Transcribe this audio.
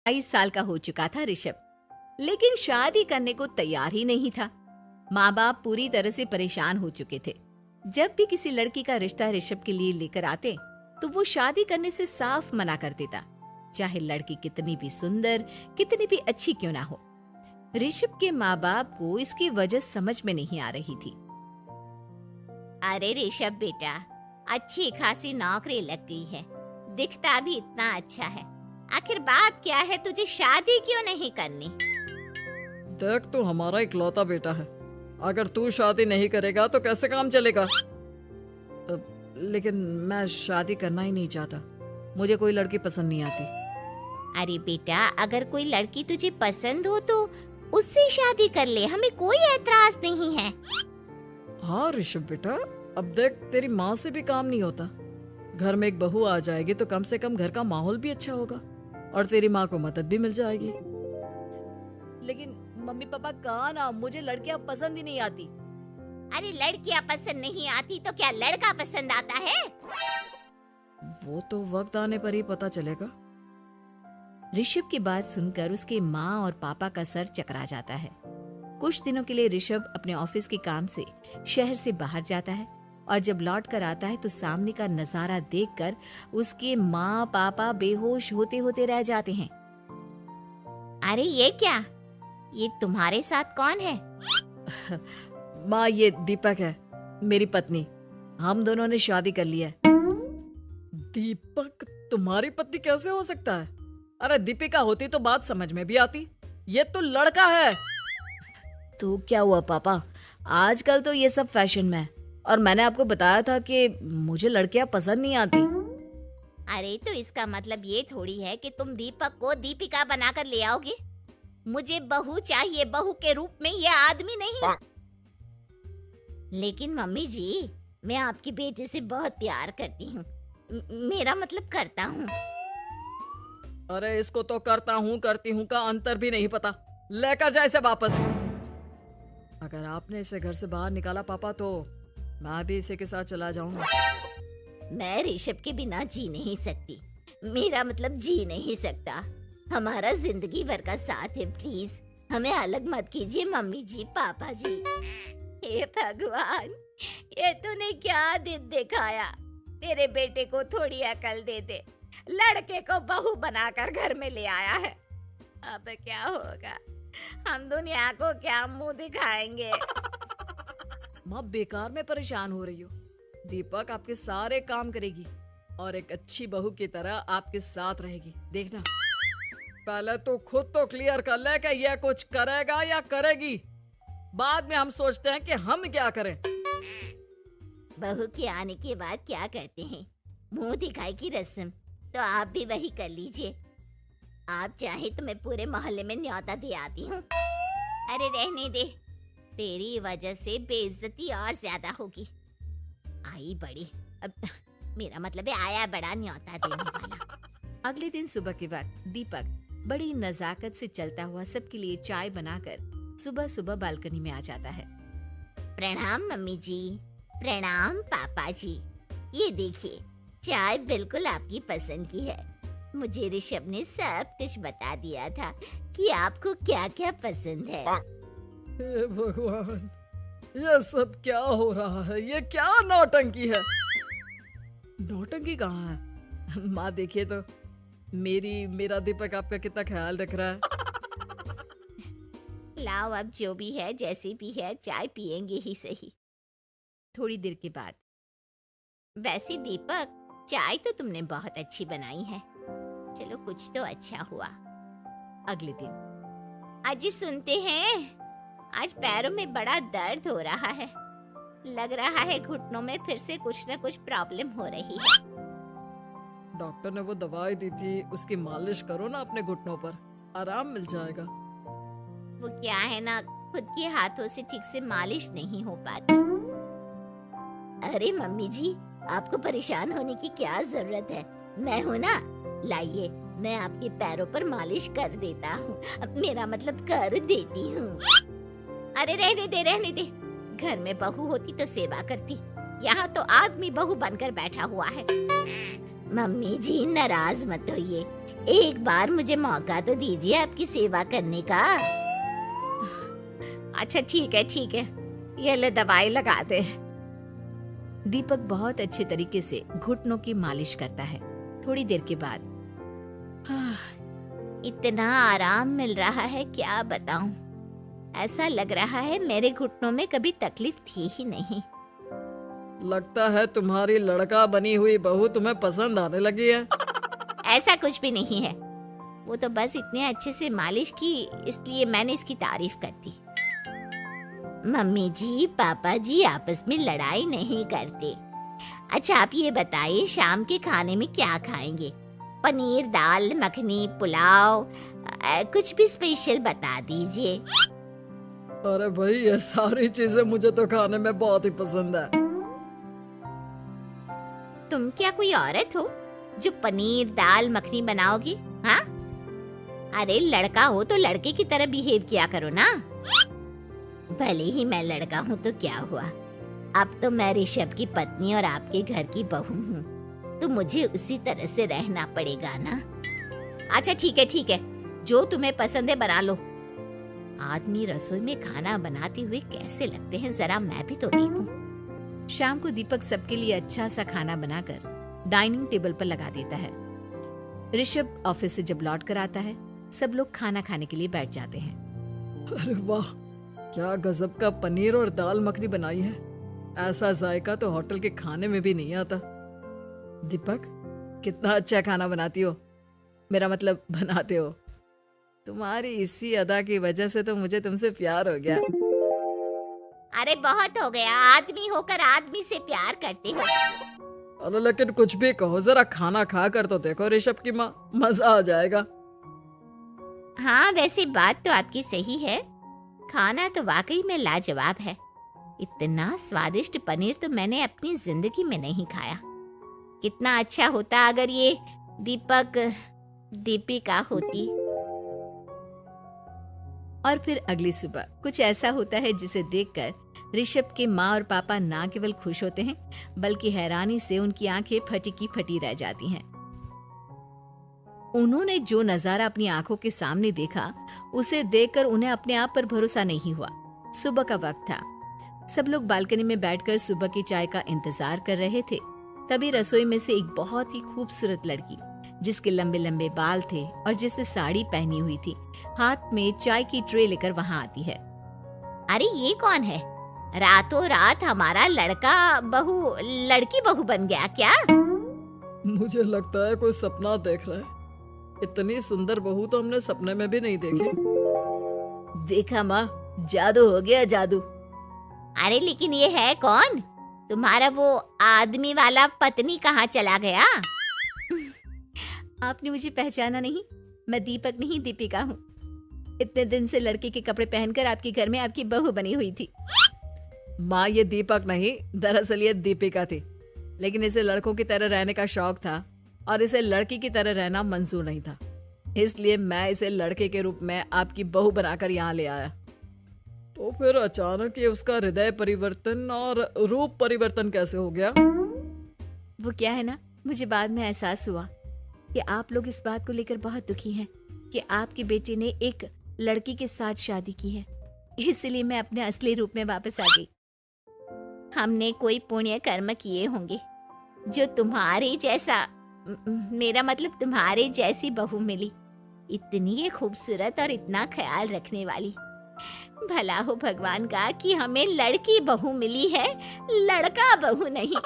22 साल का हो चुका था ऋषभ, लेकिन शादी करने को तैयार ही नहीं था। माँ बाप पूरी तरह से परेशान हो चुके थे। जब भी किसी लड़की का रिश्ता ऋषभ के लिए लेकर आते तो वो शादी करने से साफ मना कर देता, चाहे लड़की कितनी भी सुंदर, कितनी भी अच्छी क्यों ना हो। ऋषभ के माँ बाप को इसकी वजह समझ में नहीं आ रही थी। अरे ऋषभ बेटा, अच्छी खासी नौकरी लग गई है, दिखता भी इतना अच्छा है, आखिर बात क्या है, तुझे शादी क्यों नहीं करनी? देख, तू हमारा इकलौता बेटा है, अगर तू शादी नहीं करेगा तो कैसे काम चलेगा? लेकिन मैं शादी करना ही नहीं चाहता, मुझे कोई लड़की पसंद नहीं आती। अरे बेटा, अगर कोई लड़की तुझे पसंद हो तो उससे शादी कर ले, हमें कोई ऐतराज नहीं है। हाँ ऋषभ बेटा, अब देख, तेरी माँ से भी काम नहीं होता। घर में एक बहू आ जाएगी तो कम से कम घर का माहौल भी अच्छा होगा और तेरी माँ को मदद भी मिल जाएगी। लेकिन मम्मी पापा कहाँ ना, मुझे लड़कियां पसंद ही नहीं आती। अरे लड़कियां पसंद नहीं आती तो क्या लड़का पसंद आता है? वो तो वक्त आने पर ही पता चलेगा। ऋषभ की बात सुनकर उसके माँ और पापा का सर चकरा जाता है। कुछ दिनों के लिए ऋषभ अपने ऑफिस के काम से शहर से बाहर जाता है और जब लौट कर आता है तो सामने का नजारा देखकर उसके माँ पापा बेहोश होते होते रह जाते हैं। अरे ये क्या, ये तुम्हारे साथ कौन है? माँ, ये दीपक है, मेरी पत्नी। हम दोनों ने शादी कर ली है। दीपक तुम्हारी पत्नी कैसे हो सकता है? अरे दीपिका होती तो बात समझ में भी आती, ये तो लड़का है। तो क्या हुआ पापा, आजकल तो ये सब फैशन में है और मैंने आपको बताया था कि मुझे लड़कियां पसंद नहीं आती। अरे तो इसका मतलब ये थोड़ी है कि तुम दीपक को दीपिका बनाकर ले आओगे। मुझे बहू चाहिए, बहू के रूप में, ये आदमी नहीं। लेकिन मम्मी जी, मैं आपकी बेटे से बहुत प्यार करती हूँ, मेरा मतलब करता हूँ। अरे इसको तो करता हूँ करती हूँ का अंतर भी नहीं पता, लेकर जाए इसे वापस। अगर आपने इसे घर से बाहर निकाला पापा तो मैं भी इसे के साथ चला जाऊंगा। मैं ऋषभ के बिना जी नहीं सकती, मेरा मतलब जी नहीं सकता। हमारा जिंदगी भर का साथ है, प्लीज हमें अलग मत कीजिए मम्मी जी, पापा जी। हे भगवान, ये तूने क्या दिन दिखाया? तेरे बेटे को थोड़ी अकल दे दे, लड़के को बहू बनाकर घर में ले आया है। अब क्या होगा, हम दुनिया को क्या मुंह दिखाएंगे? माँ, बेकार में परेशान हो रही हो। दीपक आपके सारे काम करेगी और एक अच्छी बहू की तरह आपके साथ रहेगी, देखना। पहले तो खुद तो क्लियर कर ले कि यह कुछ करेगा या करेगी, बाद में हम सोचते हैं कि हम क्या करें। बहू के आने के बाद क्या कहते हैं, मुंह दिखाई की रस्म, तो आप भी वही कर लीजिए। आप चाहे तो मैं पूरे मोहल्ले में न्योता दे आती हूँ। अरे रहने दे, तेरी वजह से बेइज्जती और ज्यादा होगी। आई बड़ी, अब मेरा मतलब है आया बड़ा न्योता देने वाला। अगले दिन सुबह के वक्त दीपक बड़ी नजाकत से चलता हुआ सबके लिए चाय बनाकर सुबह सुबह बालकनी में आ जाता है। प्रणाम मम्मी जी, प्रणाम पापा जी। ये देखिए, चाय बिल्कुल आपकी पसंद की है। मुझे ऋषभ ने सब कुछ बता दिया था कि आपको क्या क्या पसंद है। हे भगवान, ये सब क्या हो रहा है? ये क्या नौटंकी है? नौटंकी कहाँ है? माँ देखिए तो, मेरा दीपक आपका कितना ख्याल रख रहा है। लाओ, अब जो भी है, जैसे भी है, चाय पियेंगे ही सही। थोड़ी देर के बाद, वैसे दीपक, चाय तो तुमने बहुत अच्छी बनाई है, चलो कुछ तो अच्छा हुआ। अगले दिन, अजी सुनते हैं, आज पैरों में बड़ा दर्द हो रहा है, लग रहा है घुटनों में फिर से कुछ न कुछ प्रॉब्लम हो रही है। डॉक्टर ने वो दवाई दी थी, उसकी मालिश करो ना अपने घुटनों पर, आराम मिल जाएगा। वो क्या है ना, खुद के हाथों से ठीक से मालिश नहीं हो पाती। अरे मम्मी जी, आपको परेशान होने की क्या जरूरत है, मैं हूँ ना, लाइए मैं आपके पैरों पर मालिश कर देता हूँ, मेरा मतलब कर देती हूँ। अरे रहने दे, रहने दे, घर में बहू होती तो सेवा करती, यहाँ तो आदमी बहू बनकर बैठा हुआ है। मम्मी जी नाराज मत होइए, एक बार मुझे मौका तो दीजिए आपकी सेवा करने का। अच्छा ठीक है, ये ले दवाई लगा दे। दीपक बहुत अच्छे तरीके से घुटनों की मालिश करता है। थोड़ी देर के बाद इतना आराम मिल रहा है क्या बताऊं। ऐसा लग रहा है मेरे घुटनों में कभी तकलीफ थी ही नहीं। लगता है तुम्हारी लड़का बनी हुई बहू तुम्हें पसंद आने लगी है। ऐसा कुछ भी नहीं है, वो तो बस इतने अच्छे से मालिश की इसलिए मैंने इसकी तारीफ कर दी। मम्मी जी पापा जी आपस में लड़ाई नहीं करते। अच्छा आप ये बताइए शाम के खाने में क्या खाएंगे? पनीर, दाल मखनी, पुलाव, कुछ भी स्पेशल बता दीजिए। अरे भाई ये सारी चीजें मुझे तो खाने में बहुत ही पसंद है। तुम क्या कोई औरत हो जो पनीर दाल मखनी बनाओगी? हाँ, अरे लड़का हो तो लड़के की तरह बिहेव किया करो ना। भले ही मैं लड़का हूँ तो क्या हुआ, अब तो मैं ऋषभ की पत्नी और आपके घर की बहू हूँ, तो मुझे उसी तरह से रहना पड़ेगा ना। अच्छा ठीक है, जो तुम्हें पसंद है बना लो। आदमी रसोई में खाना बनाते हुए कैसे लगते हैं जरा मैं भी तो देखूं। शाम को दीपक सबके लिए अच्छा सा खाना बनाकर डाइनिंग टेबल पर लगा देता है। ऋषभ ऑफिस से जब लौट कर आता है, सब लोग खाना खाने के लिए बैठ जाते हैं। अरे वाह, क्या गजब का पनीर और दाल मखनी बनाई है। ऐसा जायका तो होटल के खाने में भी नहीं आता। दीपक, कितना अच्छा खाना बनाती हो, मेरा मतलब बनाते हो। तुम्हारी इसी अदा की वजह से तो मुझे तुमसे प्यार हो गया। अरे बहुत हो गया, आदमी होकर आदमी से प्यार करते हो। अरे लेकिन कुछ भी कहो, जरा खाना खा कर तो देखो ऋषभ की माँ, मजा आ जाएगा। हाँ वैसे बात तो आपकी सही है, खाना तो वाकई में लाजवाब है। इतना स्वादिष्ट पनीर तो मैंने अपनी जिंदगी में नहीं खाया। कितना अच्छा होता अगर ये दीपिका होती। और फिर अगली सुबह कुछ ऐसा होता है जिसे देखकर ऋषभ के माँ और पापा ना केवल खुश होते हैं बल्कि हैरानी से उनकी आंखें फटी की फटी रह जाती हैं। उन्होंने जो नजारा अपनी आंखों के सामने देखा उसे देखकर उन्हें अपने आप पर भरोसा नहीं हुआ। सुबह का वक्त था, सब लोग बालकनी में बैठकर सुबह की चाय का इंतजार कर रहे थे। तभी रसोई में से एक बहुत ही खूबसूरत लड़की जिसके लंबे लंबे बाल थे और जिसने साड़ी पहनी हुई थी, हाथ में चाय की ट्रे लेकर वहाँ आती है। अरे ये कौन है? रातों रात हमारा लड़की बहू बन गया क्या? मुझे लगता है कोई सपना देख रहा है। इतनी सुंदर बहू तो हमने सपने में भी नहीं देखी। देखा माँ, जादू हो गया, जादू। अरे लेकिन ये है कौन? तुम्हारा वो आदमी वाला पत्नी कहाँ चला गया? आपने मुझे पहचाना नहीं? मैं दीपक नहीं दीपिका हूँ। इतने दिन से लड़के के कपड़े पहनकर आपके घर में आपकी बहू बनी हुई थी। माँ ये दीपक नहीं, दरअसल ये दीपिका थी, लेकिन इसे लड़कों की तरह रहने का शौक था और इसे लड़की की तरह रहना मंजूर नहीं था, इसलिए मैं इसे लड़के के रूप में आपकी बहू बनाकर यहाँ ले आया। तो फिर अचानक ये उसका हृदय परिवर्तन और रूप परिवर्तन कैसे हो गया? वो क्या है ना, मुझे बाद में एहसास हुआ कि आप लोग इस बात को लेकर बहुत दुखी हैं कि आपके बेटे ने एक लड़की के साथ शादी की है, इसलिए मैं अपने असली रूप में वापस आ गई। हमने कोई पुण्य कर्म किए होंगे जो तुम्हारे जैसा, मेरा मतलब तुम्हारे जैसी बहू मिली, इतनी खूबसूरत और इतना ख्याल रखने वाली। भला हो भगवान का कि हमें लड़की बहू मिली है, लड़का बहू नहीं।